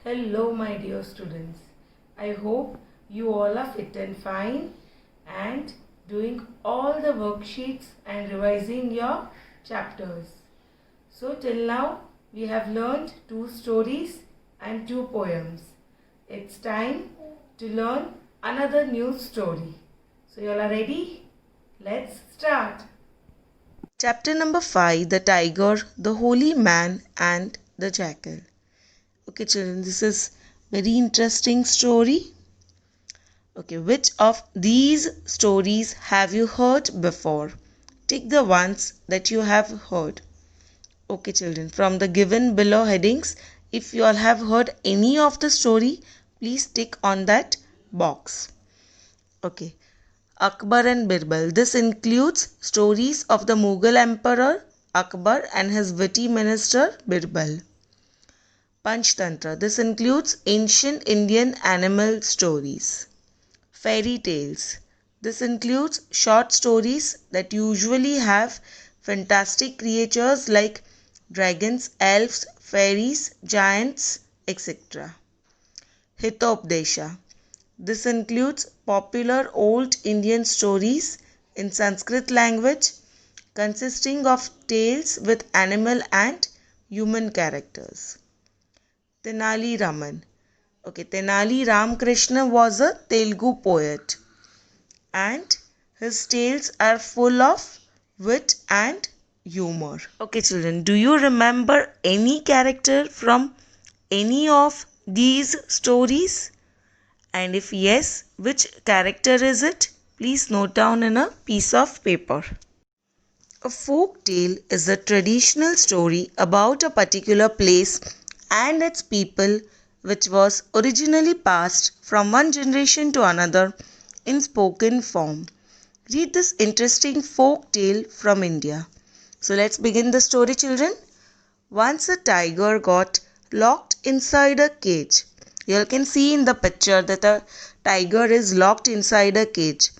Hello, my dear students. I hope you all are fit and fine and doing all the worksheets and revising your chapters. So, till now, we have learned 2 stories and 2 poems. It's time to learn another new story. So, you all are ready? Let's start. Chapter number 5, The Tiger, the Holy Man and the Jackal. Okay children, this is very interesting story. Okay, which of these stories have you heard before? Tick the ones that you have heard. Okay children, from the given below headings, if you all have heard any of the story, please tick on that box. Okay. Akbar and Birbal. This includes stories of the Mughal Emperor Akbar and his witty minister Birbal. Panchtantra. This includes ancient Indian animal stories. Fairy tales. This includes short stories that usually have fantastic creatures like dragons, elves, fairies, giants, etc. Hitopdesha. This includes popular old Indian stories in Sanskrit language consisting of tales with animal and human characters. Tenali Raman. Okay, Tenali Ramakrishna was a Telugu poet and his tales are full of wit and humor. Okay, children, do you remember any character from any of these stories? And if yes, which character is it? Please note down in a piece of paper. A folk tale is a traditional story about a particular place and its people which was originally passed from one generation to another in spoken form. Read this interesting folk tale from India. So let's begin the story, children. Once a tiger got locked inside a cage. You all can see in the picture that a tiger is locked inside a cage.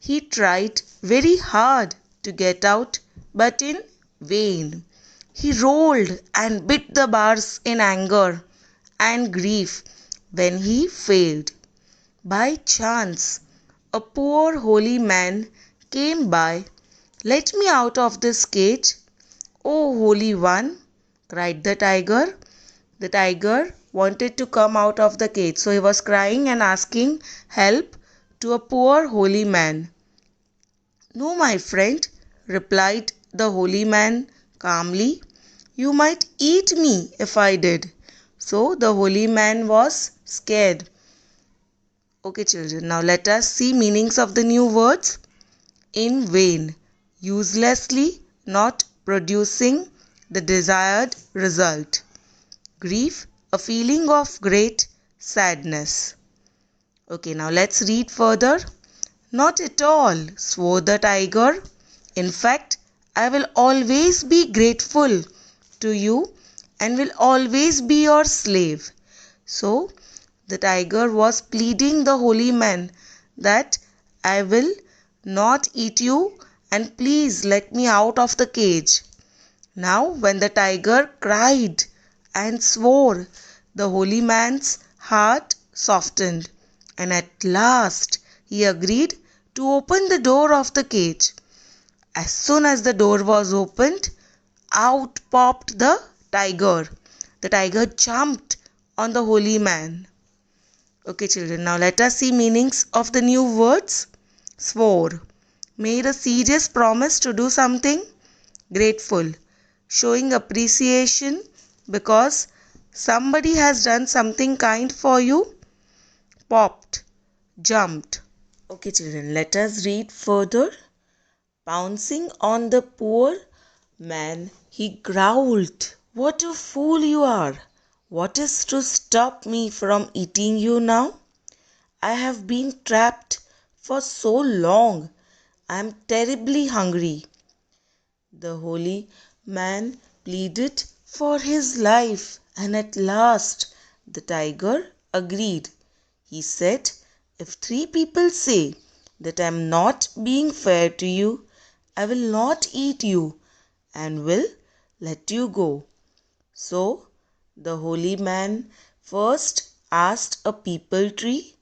He tried very hard to get out, but in vain. He rolled and bit the bars in anger and grief when he failed. By chance, a poor holy man came by. "Let me out of this cage, O Holy One," cried the tiger. The tiger wanted to come out of the cage, so he was crying and asking help to a poor holy man. "No, my friend," replied the holy man calmly, "you might eat me if I did." So the holy man was scared. Okay children, now let us see meanings of the new words. In vain, uselessly, not producing the desired result. Grief, a feeling of great sadness. Okay, now let's read further. "Not at all," swore the tiger. "In fact, I will always be grateful to you and will always be your slave." So, the tiger was pleading the holy man that "I will not eat you and please let me out of the cage." Now, when the tiger cried and swore, the holy man's heart softened, and at last he agreed to open the door of the cage. As soon as the door was opened, out popped the tiger. The tiger jumped on the holy man. Okay children, now let us see meanings of the new words. Swore, made a serious promise to do something. Grateful, showing appreciation because somebody has done something kind for you. Popped, jumped. Okay children, let us read further. Pouncing on the poor man, he growled, "What a fool you are! What is to stop me from eating you now? I have been trapped for so long. I am terribly hungry." The holy man pleaded for his life, and at last the tiger agreed. He said, "If 3 people say that I am not being fair to you, I will not eat you and will let you go." So the holy man first asked a peepal tree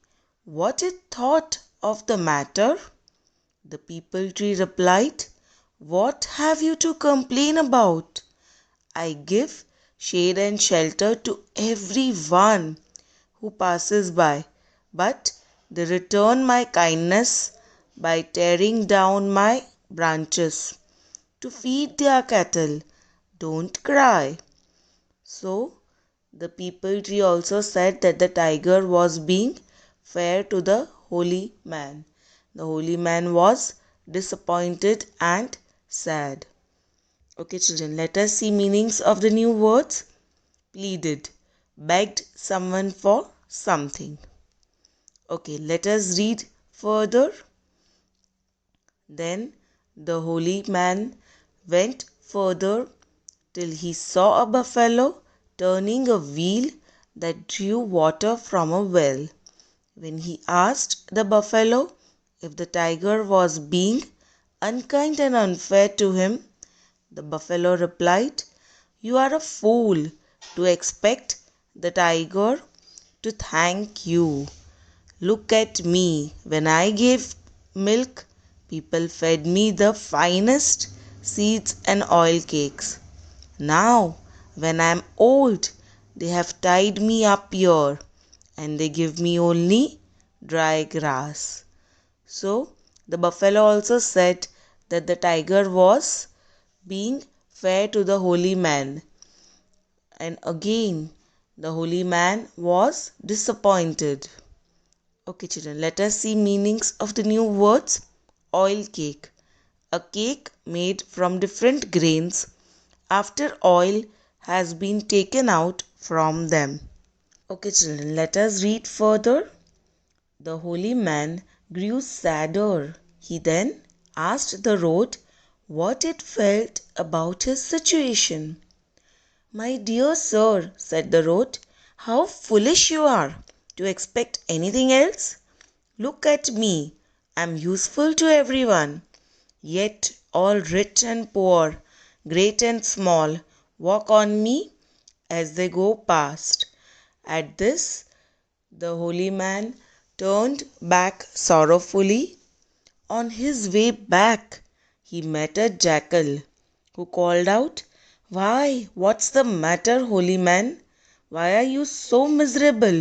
what it thought of the matter. The peepal tree replied, "What have you to complain about? I give shade and shelter to every one who passes by, but they return my kindness by tearing down my branches to feed their cattle. Don't cry." So the peepal tree also said that the tiger was being fair to the holy man. The holy man was disappointed and sad. Okay, children, let us see meanings of the new words. Pleaded, begged someone for something. Okay, let us read further. Then the holy man went further till he saw a buffalo turning a wheel that drew water from a well. When he asked the buffalo if the tiger was being unkind and unfair to him, the buffalo replied, "You are a fool to expect the tiger to thank you. Look at me. When I gave milk, people fed me the finest seeds and oil cakes. Now, when I am old, they have tied me up here and they give me only dry grass." So, the buffalo also said that the tiger was being fair to the holy man. And again, the holy man was disappointed. Okay, children, let us see meanings of the new words. Oil cake, a cake made from different grains after oil has been taken out from them. Okay, children, let us read further. The holy man grew sadder. He then asked the road what it felt about his situation. "My dear sir," said the road, "how foolish you are to expect anything else. Look at me. I am useful to everyone. Yet all rich and poor, great and small, walk on me as they go past." At this, the holy man turned back sorrowfully. On his way back, he met a jackal, who called out, "Why, what's the matter, holy man? Why are you so miserable?"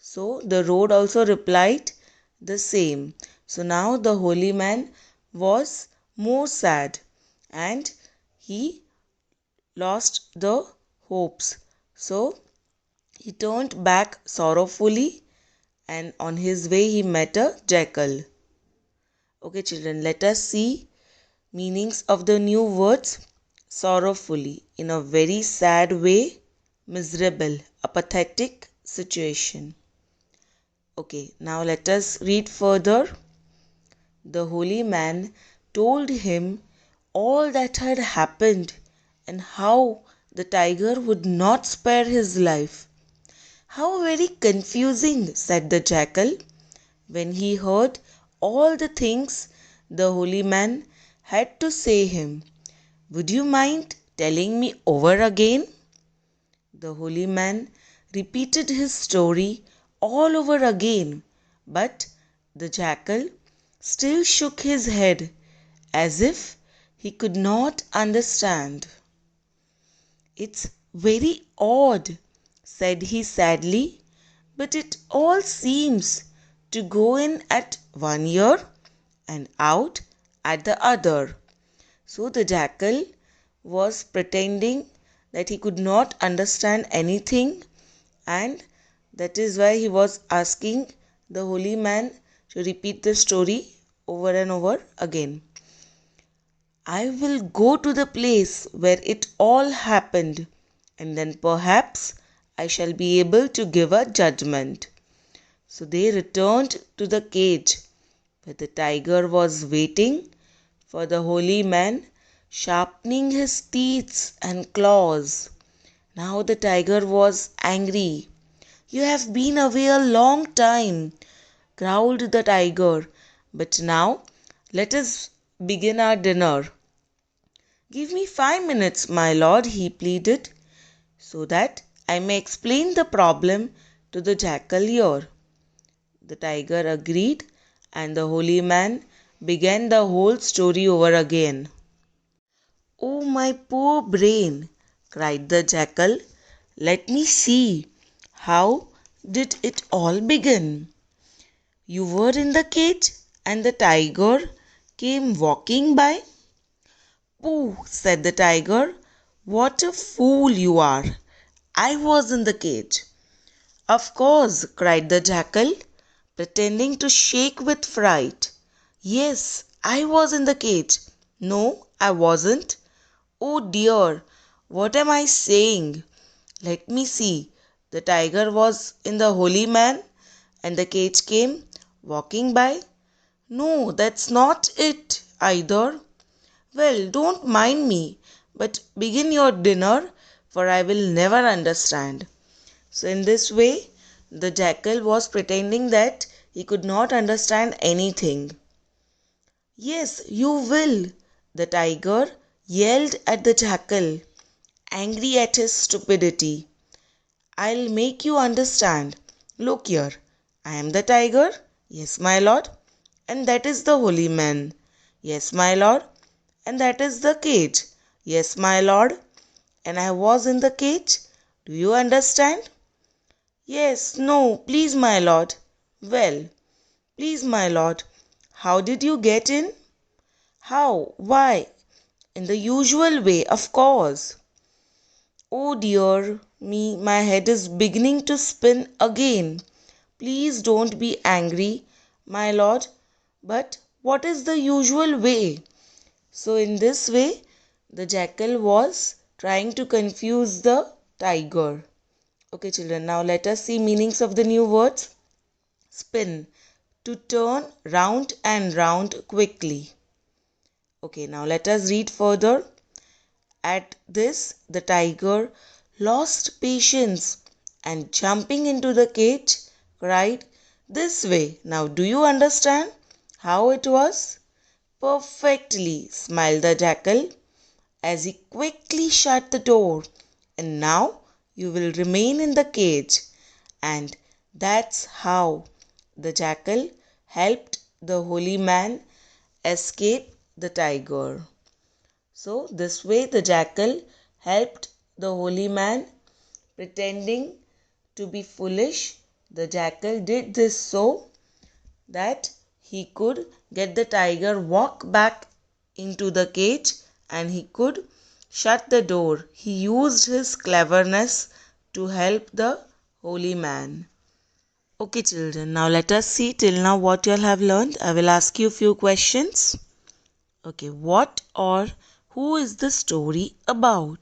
So the road also replied the same. So now the holy man was more sad and he lost the hopes. So he turned back sorrowfully and on his way he met a jackal. Okay, children, let us see meanings of the new words. Sorrowfully, in a very sad way. Miserable, a pathetic situation. Okay, now let us read further. The holy man told him all that had happened and how the tiger would not spare his life. "How very confusing," said the jackal, when he heard all the things the holy man had to say him. "Would you mind telling me over again?" The holy man repeated his story all over again, but the jackal still shook his head as if he could not understand. "It's very odd," said he sadly, "but it all seems to go in at one ear and out at the other." So the jackal was pretending that he could not understand anything, and that is why he was asking the holy man to repeat the story over and over again. "I will go to the place where it all happened, and then perhaps I shall be able to give a judgment." So they returned to the cage, where the tiger was waiting for the holy man, sharpening his teeth and claws. Now the tiger was angry. "You have been away a long time," growled the tiger, "but now let us begin our dinner." "Give me 5 minutes, my lord," he pleaded, "so that I may explain the problem to the jackal here. The tiger agreed, and the holy man began the whole story over again. Oh, my poor brain, cried the jackal. Let me see. How did it all begin? You were in the cage, and the tiger came walking by? Pooh, said the tiger. What a fool you are. I was in the cage. Of course, cried the jackal, pretending to shake with fright. Yes, I was in the cage. No, I wasn't. Oh dear, what am I saying? Let me see. The tiger was in the holy man, and the cage came walking by. No, that's not it either. Well, don't mind me, but begin your dinner, for I will never understand. So, in this way, the jackal was pretending that he could not understand anything. Yes, you will, the tiger yelled at the jackal, angry at his stupidity. I'll make you understand. Look here, I am the tiger. Yes, my lord. And that is the holy man. Yes, my lord. And that is the cage. Yes, my lord. And I was in the cage. Do you understand? Yes, no, please, my lord. Well, please, my lord, how did you get in? How? Why? In the usual way, of course. Oh dear me, my head is beginning to spin again. Please don't be angry, my lord. But what is the usual way? So, in this way, the jackal was trying to confuse the tiger. Okay, children, now let us see meanings of the new words. Spin, to turn round and round quickly. Okay, now let us read further. At this, the tiger lost patience and jumping into the cage, cried, This way. Now, do you understand how it was? Perfectly, smiled the jackal as he quickly shut the door. And now you will remain in the cage. And that's how the jackal helped the holy man escape the tiger. So, this way the jackal helped the holy man pretending to be foolish. The jackal did this so that he could get the tiger walk back into the cage and he could shut the door. He used his cleverness to help the holy man. Okay, children, now let us see till now what you all have learned. I will ask you a few questions. Okay, what or who is the story about?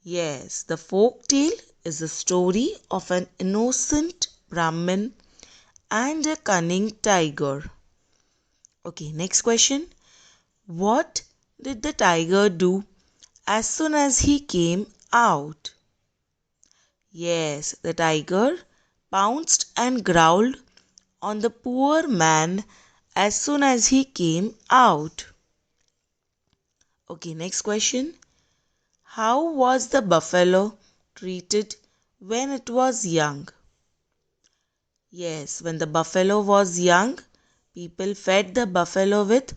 Yes, the folk tale is the story of an innocent Brahmin and a cunning tiger. Okay, next question. What did the tiger do as soon as he came out? Yes, the tiger pounced and growled on the poor man as soon as he came out. Okay, next question. How was the buffalo treated when it was young? Yes, when the buffalo was young, people fed the buffalo with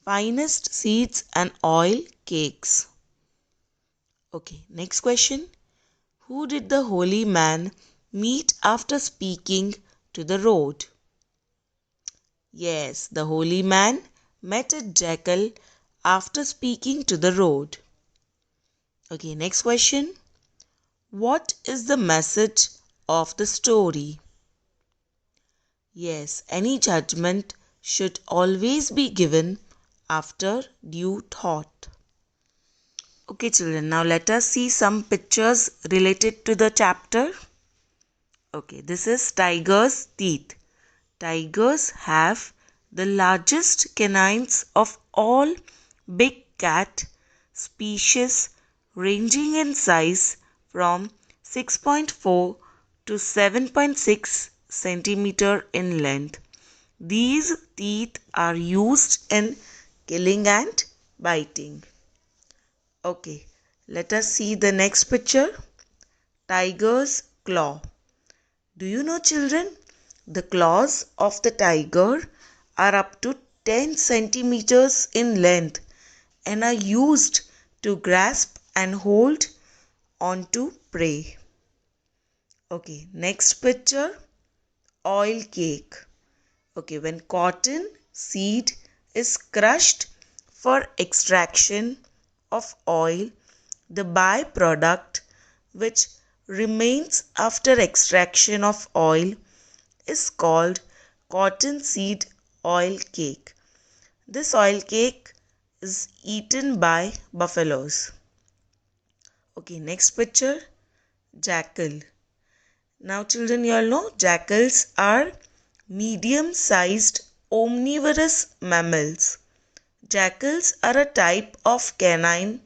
finest seeds and oil cakes. Okay, next question. Who did the holy man meet after speaking to the road? Yes, the holy man met a jackal after speaking to the road. Okay, next question. What is the message of the story? Yes, any judgment should always be given after due thought. Okay, children, now let us see some pictures related to the chapter. Okay, this is tiger's teeth. Tigers have the largest canines of all big cat species, ranging in size from 6.4 to 7.6 centimeter in length. These teeth are used in killing and biting. Okay, let us see the next picture. Tiger's claw. Do you know, children? The claws of the tiger are up to 10 centimeters in length and are used to grasp and hold onto prey. Okay, next picture, oil cake. Okay, when cotton seed is crushed for extraction of oil, the byproduct which remains after extraction of oil is called cottonseed oil cake. This oil cake is eaten by buffaloes. Okay, next picture, jackal. Now children, you all know jackals are medium-sized omnivorous mammals. Jackals are a type of canine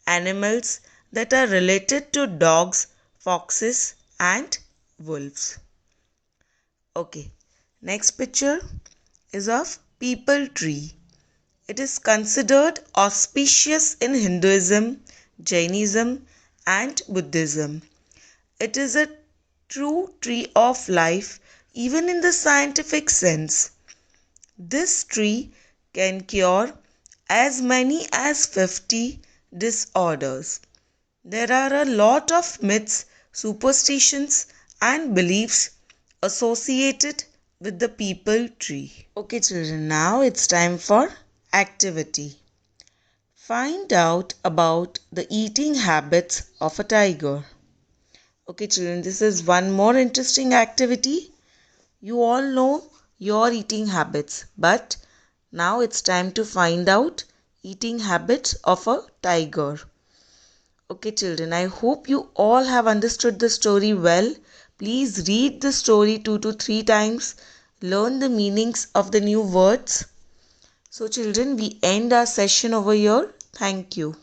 animals that are related to dogs, foxes and wolves. Okay, next picture is of peepal tree. It is considered auspicious in Hinduism, Jainism and Buddhism. It is a true tree of life even in the scientific sense. This tree can cure as many as 50 disorders. There are a lot of myths, superstitions and beliefs associated with the peepal tree. Okay children, now it's time for activity. Find out about the eating habits of a tiger. Okay children, this is one more interesting activity. You all know your eating habits, but now it's time to find out eating habits of a tiger. Okay children, I hope you all have understood the story well. Please read the story 2 to 3 times. Learn the meanings of the new words. So children, we end our session over here. Thank you.